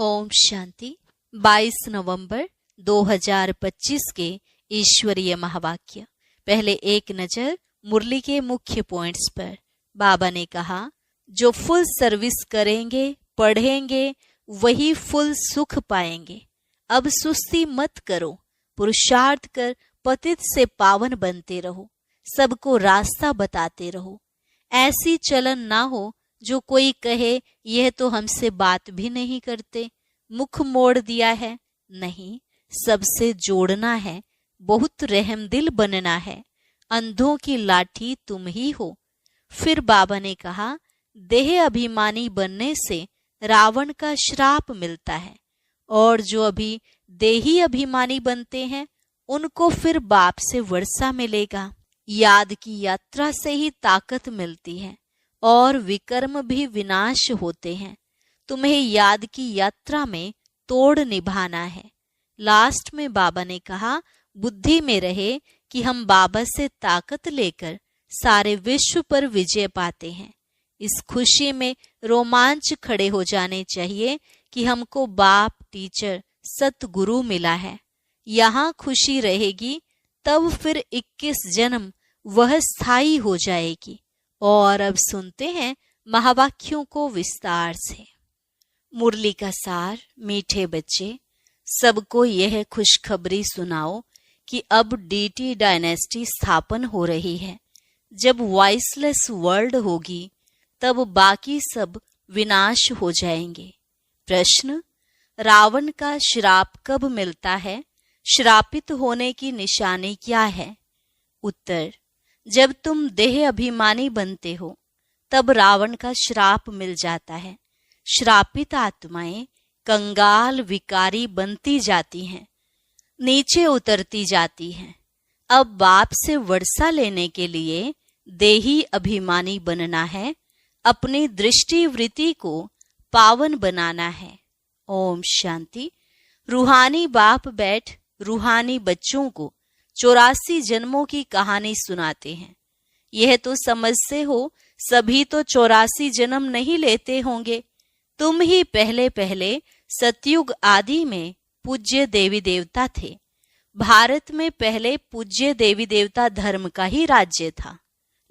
ओम शांति। 22 नवंबर 2025 के ईश्वरीय महावाक्य। पहले एक नजर मुरली के मुख्य पॉइंट्स पर। बाबा ने कहा, जो फुल सर्विस करेंगे, पढ़ेंगे, वही फुल सुख पाएंगे। अब सुस्ती मत करो, पुरुषार्थ कर पतित से पावन बनते रहो, सबको रास्ता बताते रहो। ऐसी चलन ना हो जो कोई कहे यह तो हमसे बात भी नहीं करते, मुख मोड़ दिया है। नहीं, सबसे जोड़ना है, बहुत रहमदिल बनना है। अंधों की लाठी तुम ही हो। फिर बाबा ने कहा, देह अभिमानी बनने से रावण का श्राप मिलता है, और जो अभी देही अभिमानी बनते हैं उनको फिर बाप से वर्षा मिलेगा। याद की यात्रा से ही ताकत मिलती है और विकर्म भी विनाश होते हैं। तुम्हें याद की यात्रा में तोड़ निभाना है। लास्ट में बाबा ने कहा, बुद्धि में रहे कि हम बाबा से ताकत लेकर सारे विश्व पर विजय पाते हैं। इस खुशी में रोमांच खड़े हो जाने चाहिए कि हमको बाप, टीचर, सतगुरु मिला है। यहाँ खुशी रहेगी तब फिर 21 जन्म वह स्थायी हो जाएगी। और अब सुनते हैं महावाक्यों को विस्तार से। मुरली का सार। मीठे बच्चे, सबको यह खुशखबरी सुनाओ कि अब डीटी डायनेस्टी स्थापन हो रही है। जब वॉइसलेस वर्ल्ड होगी तब बाकी सब विनाश हो जाएंगे। प्रश्न, रावण का श्राप कब मिलता है? श्रापित होने की निशानी क्या है? उत्तर, जब तुम देह अभिमानी बनते हो तब रावण का श्राप मिल जाता है। श्रापित आत्माएं कंगाल विकारी बनती जाती हैं, नीचे उतरती जाती हैं। अब बाप से वर्षा लेने के लिए देही अभिमानी बनना है, अपनी दृष्टि वृत्ति को पावन बनाना है। ओम शांति। रूहानी बाप बैठ रूहानी बच्चों को 84 जन्मों की कहानी सुनाते हैं। यह तो समझते हो सभी तो 84 जन्म नहीं लेते होंगे। तुम ही पहले पहले सतयुग आदि में पूज्य देवी देवता थे। भारत में पहले पूज्य देवी देवता धर्म का ही राज्य था।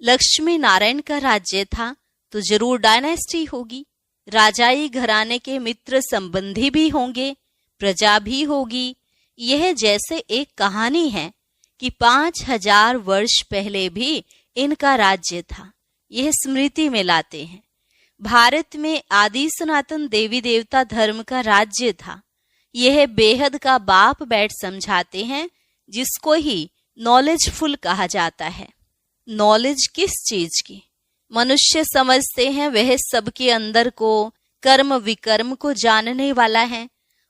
लक्ष्मी नारायण का राज्य था तो जरूर डायनेस्टी होगी। राजाई घराने के मित्र संबंधी भी होंगे, प्रजा भी होगी। यह जैसे एक कहानी है कि 5000 वर्ष पहले भी इनका राज्य था। यह स्मृति में लाते हैं। भारत में आदि सनातन देवी देवता धर्म का राज्य था। यह बेहद का बाप बैठ समझाते हैं, जिसको ही नॉलेजफुल कहा जाता है। नॉलेज किस चीज की? मनुष्य समझते हैं वह सबके अंदर को, कर्म विकर्म को जानने वाला है,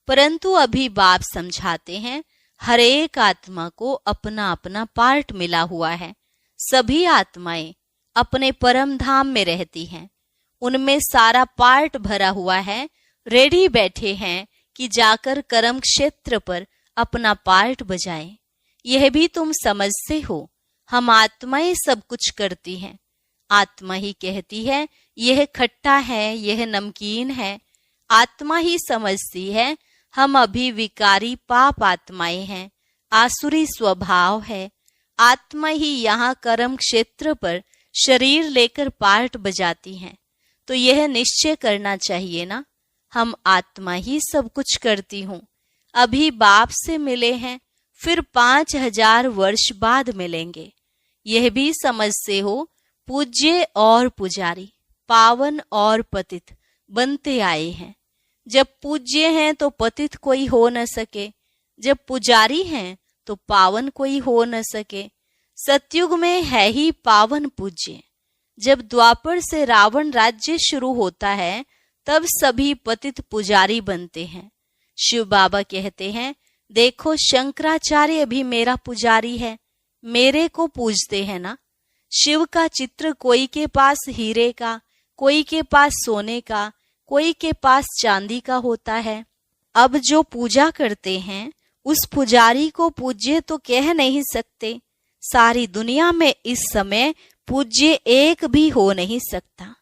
परंतु अभी बाप समझाते हैं हर एक आत्मा को अपना अपना पार्ट मिला हुआ है। सभी आत्माएं अपने परम धाम में रहती हैं, उनमें सारा पार्ट भरा हुआ है। रेडी बैठे हैं कि जाकर कर्म क्षेत्र पर अपना पार्ट बजाएं। यह भी तुम समझते हो, हम आत्माएं सब कुछ करती हैं। आत्मा ही कहती है यह खट्टा है, यह नमकीन है। आत्मा ही समझती है हम अभी विकारी पाप आत्माएं हैं, आसुरी स्वभाव है। आत्मा ही यहाँ कर्म क्षेत्र पर शरीर लेकर पार्ट बजाती हैं। तो यह निश्चय करना चाहिए ना, हम आत्मा ही सब कुछ करती हूँ। अभी बाप से मिले हैं, फिर 5000 वर्ष बाद मिलेंगे। यह भी समझते हो पूज्य और पुजारी, पावन और पतित बनते आए हैं। जब पूज्य हैं तो पतित कोई हो न सके, जब पुजारी हैं तो पावन कोई हो न सके। सतयुग में है ही पावन पूज्य। जब द्वापर से रावण राज्य शुरू होता है तब सभी पतित पुजारी बनते हैं। शिव बाबा कहते हैं, देखो शंकराचार्य भी मेरा पुजारी है, मेरे को पूजते हैं ना। शिव का चित्र कोई के पास हीरे का, कोई के पास सोने का, कोई के पास चांदी का होता है। अब जो पूजा करते हैं उस पुजारी को पूज्य तो कह नहीं सकते। सारी दुनिया में इस समय पूज्य एक भी हो नहीं सकता।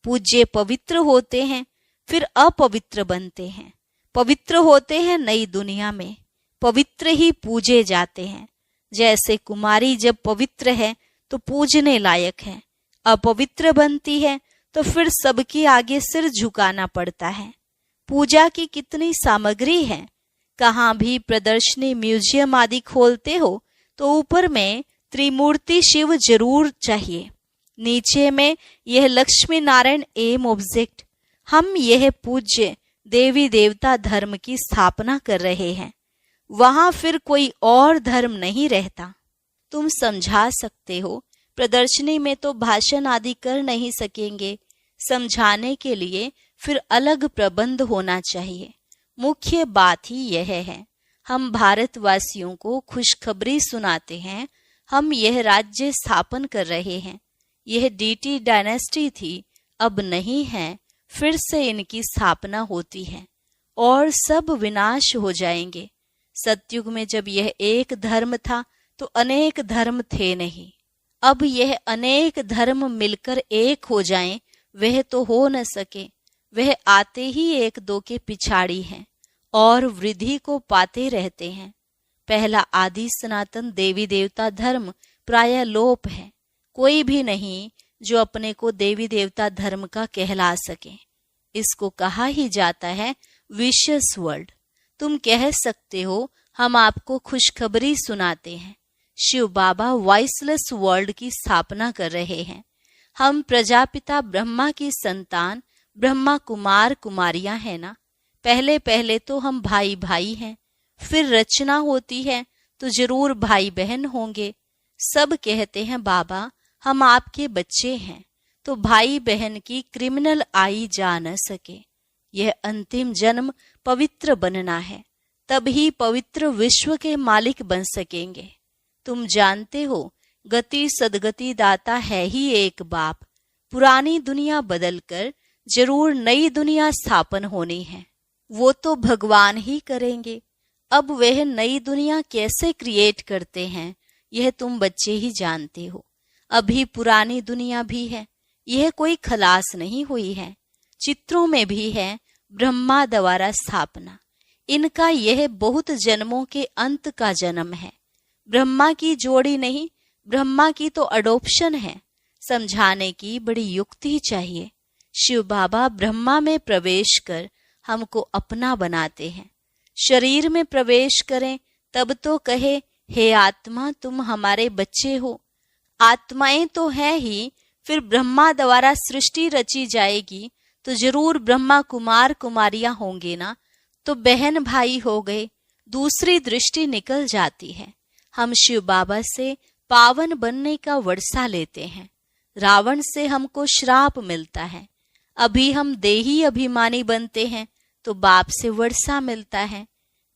पूज्य पवित्र होते हैं, फिर अपवित्र बनते हैं। पवित्र होते हैं नई दुनिया में, पवित्र ही पूजे जाते हैं। जैसे कुमारी जब पवित्र है तो पूजने लायक है, अपवित्र बनती है तो फिर सबके आगे सिर झुकाना पड़ता है। पूजा की कितनी सामग्री है। कहाँ भी प्रदर्शनी, म्यूजियम आदि खोलते हो तो ऊपर में त्रिमूर्ति शिव जरूर चाहिए, नीचे में यह लक्ष्मी नारायण एम ऑब्जेक्ट। हम यह पूज्य देवी देवता धर्म की स्थापना कर रहे हैं, वहां फिर कोई और धर्म नहीं रहता। तुम समझा सकते हो, प्रदर्शनी में तो भाषण आदि कर नहीं सकेंगे, समझाने के लिए फिर अलग प्रबंध होना चाहिए। मुख्य बात ही यह है, हम भारतवासियों को खुशखबरी सुनाते हैं, हम यह राज्य स्थापन कर रहे हैं। यह डीटी डायनेस्टी थी, अब नहीं है, फिर से इनकी स्थापना होती है और सब विनाश हो जाएंगे। सतयुग में जब यह एक धर्म था तो अनेक धर्म थे नहीं। अब यह अनेक धर्म मिलकर एक हो जाएं, वह तो हो न सके। वह आते ही एक दो के पिछाड़ी हैं और वृद्धि को पाते रहते हैं। पहला आदि सनातन देवी देवता धर्म प्राय लोप है। कोई भी नहीं जो अपने को देवी देवता धर्म का कहला सके। इसको कहा ही जाता है विशियस वर्ल्ड। तुम कह सकते हो हम आपको खुशखबरी सुनाते हैं। शिव बाबा वॉइसलेस वर्ल्ड की स्थापना कर रहे हैं। हम प्रजापिता ब्रह्मा की संतान ब्रह्मा कुमार कुमारियां हैं ना। पहले पहले तो हम भाई भाई हैं, फिर रचना होती है तो जरूर भाई बहन होंगे। सब कहते हैं बाबा हम आपके बच्चे हैं, तो भाई बहन की क्रिमिनल आई जा न सके। यह अंतिम जन्म पवित्र बनना है, तभी पवित्र विश्व के मालिक बन सकेंगे। तुम जानते हो गति सदगति दाता है ही एक बाप। पुरानी दुनिया बदलकर जरूर नई दुनिया स्थापन होनी है, वो तो भगवान ही करेंगे। अब वह नई दुनिया कैसे क्रिएट करते हैं यह तुम बच्चे ही जानते हो। अभी पुरानी दुनिया भी है, यह कोई खलास नहीं हुई है। चित्रों में भी है ब्रह्मा द्वारा स्थापना। इनका यह बहुत जन्मों के अंत का जन्म है। ब्रह्मा की जोड़ी नहीं, ब्रह्मा की तो अडोप्शन है। समझाने की बड़ी युक्ति चाहिए। शिव बाबा ब्रह्मा में प्रवेश कर हमको अपना बनाते हैं। शरीर में प्रवेश करें तब तो कहे हे आत्मा तुम हमारे बच्चे हो। आत्माएं तो है ही, फिर ब्रह्मा द्वारा सृष्टि रची जाएगी तो जरूर ब्रह्मा कुमार कुमारियां होंगे ना, तो बहन भाई हो गए। दूसरी दृष्टि निकल जाती है। हम शिव बाबा से पावन बनने का वर्षा लेते हैं। रावण से हमको श्राप मिलता है। अभी हम देही अभिमानी बनते हैं तो बाप से वर्षा मिलता है।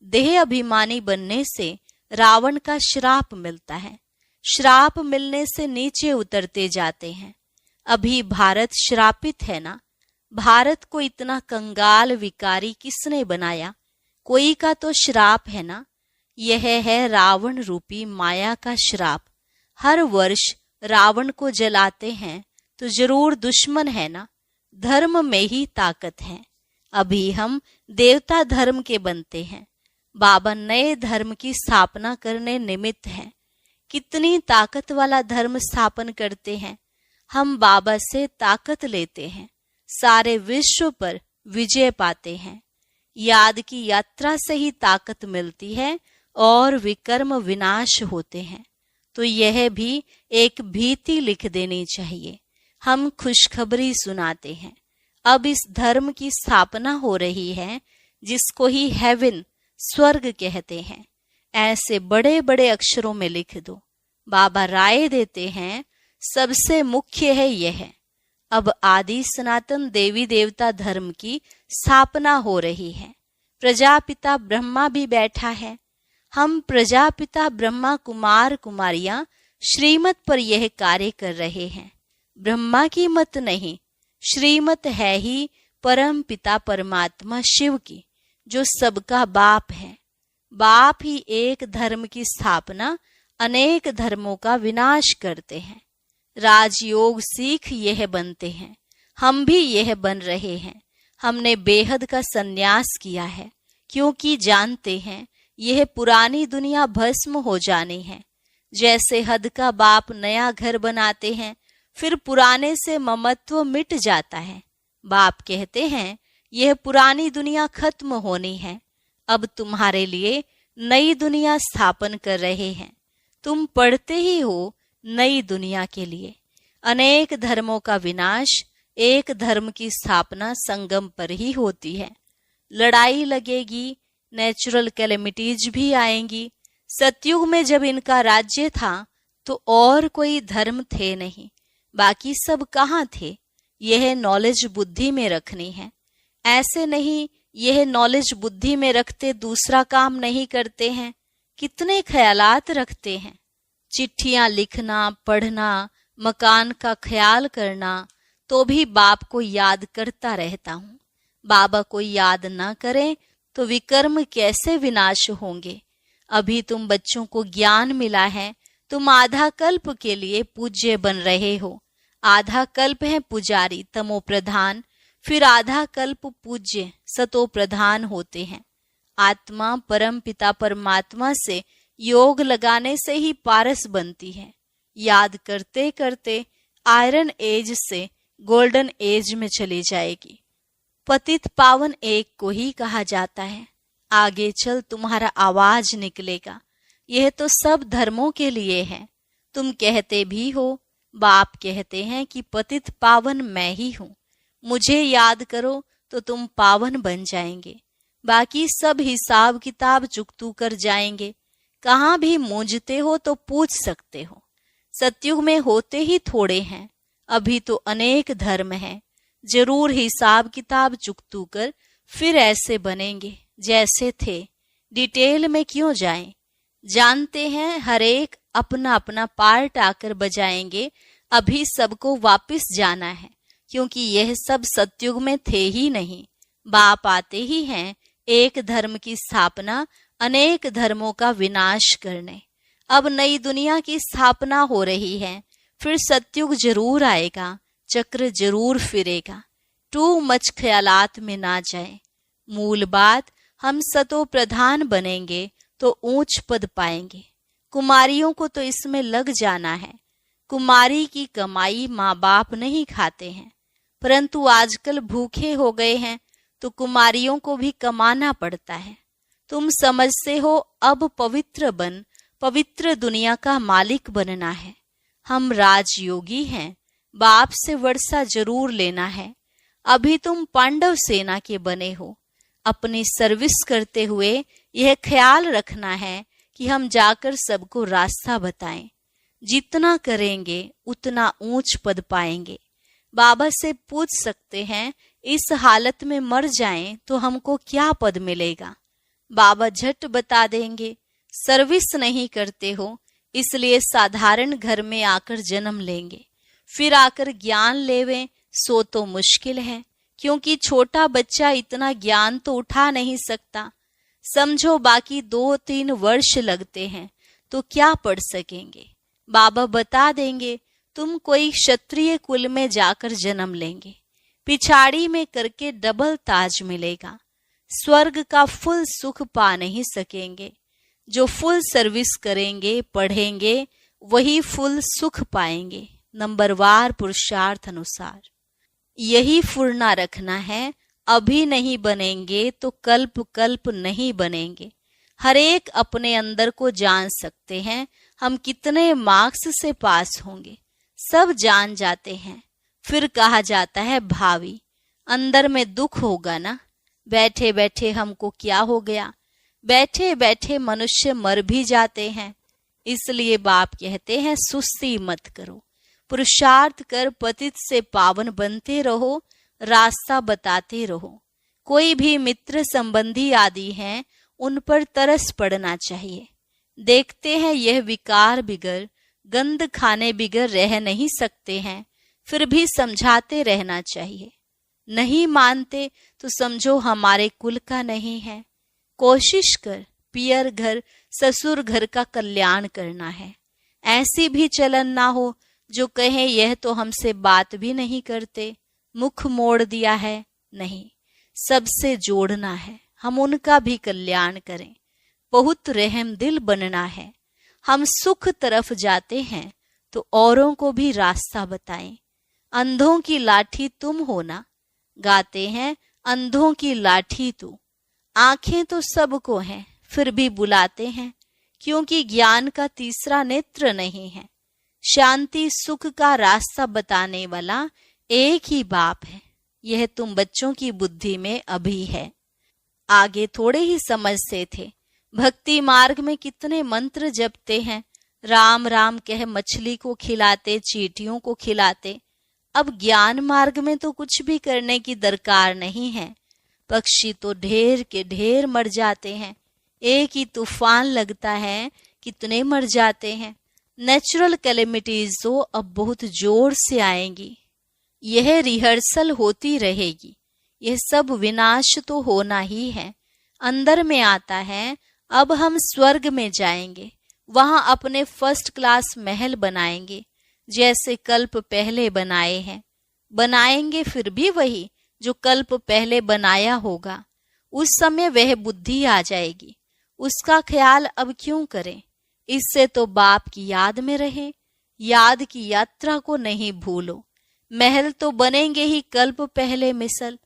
देह अभिमानी बनने से रावण का श्राप मिलता है। श्राप मिलने से नीचे उतरते जाते हैं। अभी भारत श्रापित है ना। भारत को इतना कंगाल विकारी किसने बनाया? कोई का तो श्राप है ना। यह है रावण रूपी माया का श्राप। हर वर्ष रावण को जलाते हैं तो जरूर दुश्मन है ना। धर्म में ही ताकत है। अभी हम देवता धर्म के बनते हैं। बाबा नए धर्म की स्थापना करने निमित्त हैं। कितनी ताकत वाला धर्म स्थापन करते हैं। हम बाबा से ताकत लेते हैं, सारे विश्व पर विजय पाते हैं। याद की यात्रा से ही ताकत मिलती है और विकर्म विनाश होते हैं। तो यह भी एक भीति लिख देनी चाहिए। हम खुशखबरी सुनाते हैं। अब इस धर्म की स्थापना हो रही है जिसको ही हेवन स्वर्ग कहते हैं। ऐसे बड़े बड़े अक्षरों में लिख दो। बाबा राय देते हैं सबसे मुख्य है यह। अब आदि सनातन देवी देवता धर्म की स्थापना हो रही है। प्रजापिता ब्रह्मा भी बैठा है। हम प्रजापिता ब्रह्मा कुमार कुमारियां श्रीमत पर यह कार्य कर रहे हैं। ब्रह्मा की मत नहीं, श्रीमत है ही परम पिता परमात्मा शिव की, जो सबका बाप है। बाप ही एक धर्म की स्थापना, अनेक धर्मों का विनाश करते हैं। राजयोग सीख यह बनते हैं। हम भी यह बन रहे हैं। हमने बेहद का संन्यास किया है। क्योंकि जानते हैं यह पुरानी दुनिया भस्म हो जानी है। जैसे हद का बाप नया घर बनाते हैं, फिर पुराने से ममत्व मिट जाता है। बाप कहते हैं यह पुरानी दुनिया खत्म होनी है, अब तुम्हारे लिए नई दुनिया स्थापन कर रहे हैं। तुम पढ़ते ही हो नई दुनिया के लिए। अनेक धर्मों का विनाश, एक धर्म की स्थापना संगम पर ही होती है। लड़ाई लगेगी, नेचुरल कैलेमिटीज भी आएंगी। सतयुग में जब इनका राज्य था तो और कोई धर्म थे नहीं, बाकी सब कहाँ थे। यह नॉलेज बुद्धि में रखनी है। ऐसे नहीं यह नॉलेज बुद्धि में रखते दूसरा काम नहीं करते हैं। कितने ख्यालात रखते हैं। चिट्ठियां लिखना, पढ़ना, मकान का ख्याल करना, तो भी बाप को याद करता रहता हूँ। बाबा को याद ना करें तो विकर्म कैसे विनाश होंगे। अभी तुम बच्चों को ज्ञान मिला है, तुम आधा कल्प के लिए पूज्य बन रहे हो। आधा कल्प है पुजारी तमो प्रधान, फिर आधा कल्प पूज्य सतो प्रधान होते हैं। आत्मा परम पिता परमात्मा से योग लगाने से ही पारस बनती है। याद करते करते आयरन एज से गोल्डन एज में चली जाएगी। पतित पावन एक को ही कहा जाता है। आगे चल तुम्हारा आवाज निकलेगा। यह तो सब धर्मों के लिए है। तुम कहते भी हो, बाप कहते हैं कि पतित पावन मैं ही हूँ। मुझे याद करो तो तुम पावन बन जाएंगे। बाकी सब हिसाब किताब चुकतू कर जाएंगे। कहाँ भी मूंझते हो तो पूछ सकते हो। सतयुग में होते ही थोड़े हैं, अभी तो अनेक धर्म हैं। जरूर हिसाब किताब चुकतू कर फिर ऐसे बनेंगे जैसे थे। डिटेल में क्यों जाएं। जानते हैं हर एक अपना अपना पार्ट आकर बजाएंगे। अभी सबको वापस जाना है, क्योंकि यह सब सतयुग में थे ही नहीं। बाप आते ही हैं एक धर्म की स्थापना, अनेक धर्मों का विनाश करने। अब नई दुनिया की स्थापना हो रही है, फिर सतयुग जरूर आएगा, चक्र जरूर फिरेगा। टू मच ख्यालात में ना जाए। मूल बात, हम सतो प्रधान बनेंगे तो ऊंच पद पाएंगे। कुमारियों को तो इसमें लग जाना है। कुमारी की कमाई माँ बाप नहीं खाते हैं, परंतु आजकल भूखे हो गए हैं तो कुमारियों को भी कमाना पड़ता है। तुम समझते हो अब पवित्र बन, पवित्र दुनिया का मालिक बनना है। हम राजयोगी हैं, बाप से वर्षा जरूर लेना है। अभी तुम पांडव सेना के बने हो। अपनी सर्विस करते हुए यह ख्याल रखना है कि हम जाकर सबको रास्ता बताएं। जितना करेंगे उतना ऊंच पद पाएंगे। बाबा से पूछ सकते हैं, इस हालत में मर जाएं तो हमको क्या पद मिलेगा। बाबा झट बता देंगे, सर्विस नहीं करते हो इसलिए साधारण घर में आकर जन्म लेंगे, फिर आकर ज्ञान लेवें सो तो मुश्किल है, क्योंकि छोटा बच्चा इतना ज्ञान तो उठा नहीं सकता। समझो बाकी 2-3 वर्ष लगते हैं तो क्या पढ़ सकेंगे। बाबा बता देंगे, तुम कोई क्षत्रिय कुल में जाकर जन्म लेंगे, पिछाड़ी में करके डबल ताज मिलेगा। स्वर्ग का फुल सुख पा नहीं सकेंगे। जो फुल सर्विस करेंगे, पढ़ेंगे, वही फुल सुख पाएंगे, नंबरवार पुरुषार्थ अनुसार। यही फुर्ना रखना है। अभी नहीं बनेंगे तो कल्प कल्प नहीं बनेंगे। हर एक अपने अंदर को जान सकते हैं, हम कितने मार्क्स से पास होंगे सब जान जाते हैं। फिर कहा जाता है भावी, अंदर में दुख होगा ना। बैठे बैठे हमको क्या हो गया। बैठे बैठे मनुष्य मर भी जाते हैं। इसलिए बाप कहते हैं सुस्ती मत करो, पुरुषार्थ कर पतित से पावन बनते रहो, रास्ता बताते रहो। कोई भी मित्र संबंधी आदि हैं, उन पर तरस पड़ना चाहिए। देखते हैं यह विकार बिगर, गंद खाने बिगर रह नहीं सकते हैं, फिर भी समझाते रहना चाहिए। नहीं मानते तो समझो हमारे कुल का नहीं है। कोशिश कर पियर घर ससुर घर का कल्याण करना है। ऐसी भी चलन ना हो जो कहे यह तो हमसे बात भी नहीं करते, मुख मोड़ दिया है। नहीं, सबसे जोड़ना है, हम उनका भी कल्याण करें। बहुत रहम दिल बनना है। हम सुख तरफ जाते हैं तो औरों को भी रास्ता बताएं। अंधों की लाठी तुम हो ना, गाते हैं अंधों की लाठी तू। आंखें तो सबको हैं, फिर भी बुलाते हैं, क्योंकि ज्ञान का तीसरा नेत्र नहीं है। शांति सुख का रास्ता बताने वाला एक ही बाप है। यह तुम बच्चों की बुद्धि में अभी है। आगे थोड़े ही समझते थे। भक्ति मार्ग में कितने मंत्र जपते हैं। राम राम कह मछली को खिलाते, चींटियों को खिलाते। अब ज्ञान मार्ग में तो कुछ भी करने की दरकार नहीं है। पक्षी तो ढेर के ढेर मर जाते हैं। एक ही तूफान लगता है, कितने मर जाते हैं। नेचुरल कैलेमिटीज तो अब बहुत जोर से आएंगी। यह रिहर्सल होती रहेगी। यह सब विनाश तो होना ही है। अंदर में आता है, अब हम स्वर्ग में जाएंगे। वहां अपने फर्स्ट क्लास महल बनाएंगे, जैसे कल्प पहले बनाए हैं। बनाएंगे फिर भी वही जो कल्प पहले बनाया होगा। उस समय वह बुद्धि आ जाएगी। उसका ख्याल अब क्यों करें। इससे तो बाप की याद में रहे। याद की यात्रा को नहीं भूलो। महल तो बनेंगे ही कल्प पहले मिसल,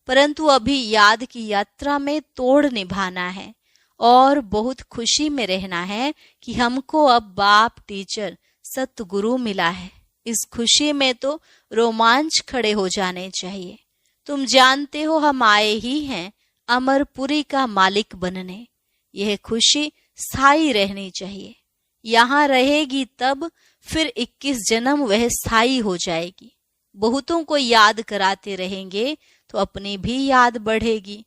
परंतु अभी याद की यात्रा में तोड़ निभाना है और बहुत खुशी में रहना है कि हमको अब बाप टीचर सतगुरु मिला है। इस खुशी में तो रोमांच खड़े हो जाने चाहिए। तुम जानते हो हम आए ही हैं अमरपुरी का मालिक बनने। यह खुशी स्थायी रहनी चाहिए। यहाँ रहेगी तब फिर 21 जन्म वह स्थायी हो जाएगी। बहुतों को याद कराते रहेंगे तो अपनी भी याद बढ़ेगी,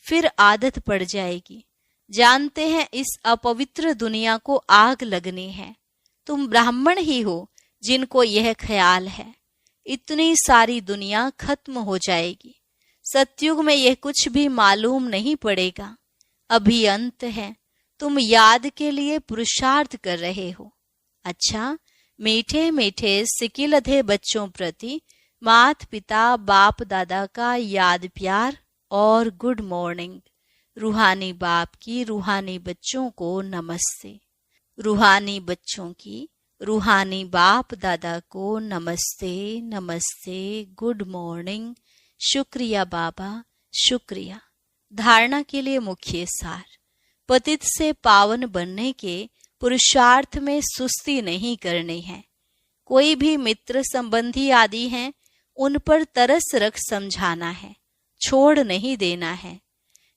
फिर आदत पड़ जाएगी। जानते हैं इस अपवित्र दुनिया को आग लगनी है। तुम ब्राह्मण ही हो जिनको यह ख्याल है। इतनी सारी दुनिया खत्म हो जाएगी। सतयुग में यह कुछ भी मालूम नहीं पड़ेगा। अभी अंत है। तुम याद के लिए पुरुषार्थ कर रहे हो। अच्छा, मीठे मीठे सिकिलधे बच्चों प्रति मात पिता बाप दादा का याद प्यार और गुड मॉर्निंग। रूहानी बाप की रूहानी बच्चों को नमस्ते। रूहानी बच्चों की रूहानी बाप दादा को नमस्ते नमस्ते, गुड मॉर्निंग। शुक्रिया बाबा, शुक्रिया। धारणा के लिए मुख्य सार। पतित से पावन बनने के पुरुषार्थ में सुस्ती नहीं करनी है। कोई भी मित्र संबंधी आदि हैं, उन पर तरस रख समझाना है, छोड़ नहीं देना है।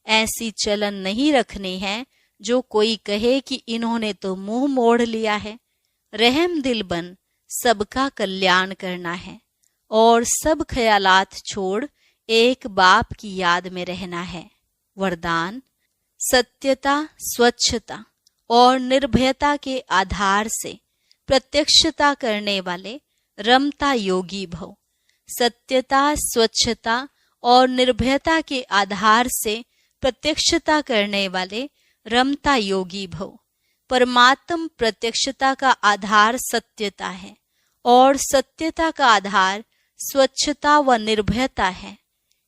ऐसी चलन नहीं रखनी है जो कोई कहे कि इन्होंने तो मुंह मोड़ लिया है। रहम दिल बन सबका कल्याण करना है और सब ख्यालात छोड़ एक बाप की याद में रहना है। वरदान। सत्यता, स्वच्छता और निर्भयता के आधार से प्रत्यक्षता करने वाले रमता योगी भव। सत्यता, स्वच्छता और निर्भयता के आधार से प्रत्यक्षता करने वाले रमता योगी भव। परमात्म प्रत्यक्षता का आधार सत्यता है और सत्यता का आधार स्वच्छता व निर्भयता है।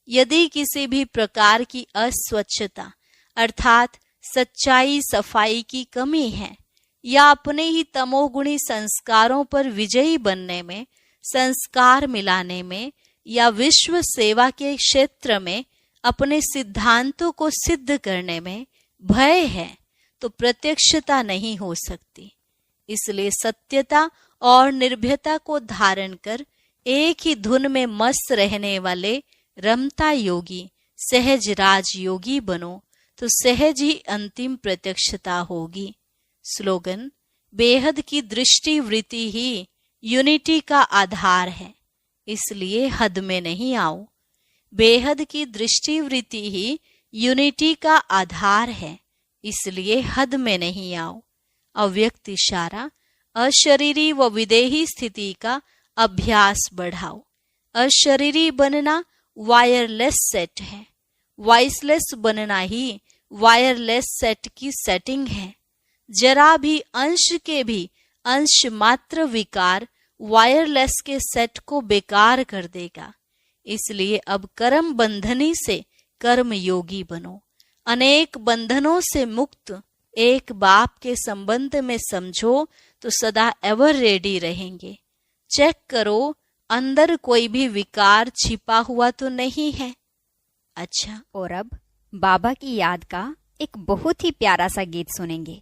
यदि किसी भी प्रकार की अस्वच्छता अर्थात सच्चाई सफाई की कमी है या अपने ही तमोगुणी संस्कारों पर विजयी बनने में, संस्कार मिलाने में या विश्व सेवा के क्षेत्र में अपने सिद्धांतों को सिद्ध करने में भय है तो प्रत्यक्षता नहीं हो सकती। इसलिए सत्यता और निर्भयता को धारण कर एक ही धुन में मस्त रहने वाले रमता योगी सहज राज योगी बनो तो सहज ही अंतिम प्रत्यक्षता होगी। स्लोगन। बेहद की दृष्टि वृत्ति ही यूनिटी का आधार है, इसलिए हद में नहीं आओ। बेहद की दृष्टि वृत्ति ही यूनिटी का आधार है, इसलिए हद में नहीं आओ। अव्यक्त इशारा। अशरीरी व विदेही स्थिति का अभ्यास बढ़ाओ। अशरीरी बनना वायरलेस सेट है, वॉइसलेस बनना ही वायरलेस सेट की सेटिंग है। जरा भी अंश के भी अंश मात्र विकार वायरलेस के सेट को बेकार कर देगा। इसलिए अब कर्म बंधनी से कर्म योगी बनो। अनेक बंधनों से मुक्त एक बाप के संबंध में समझो तो सदा एवर रेडी रहेंगे। चेक करो अंदर कोई भी विकार छिपा हुआ तो नहीं है। अच्छा, और अब बाबा की याद का एक बहुत ही प्यारा सा गीत सुनेंगे।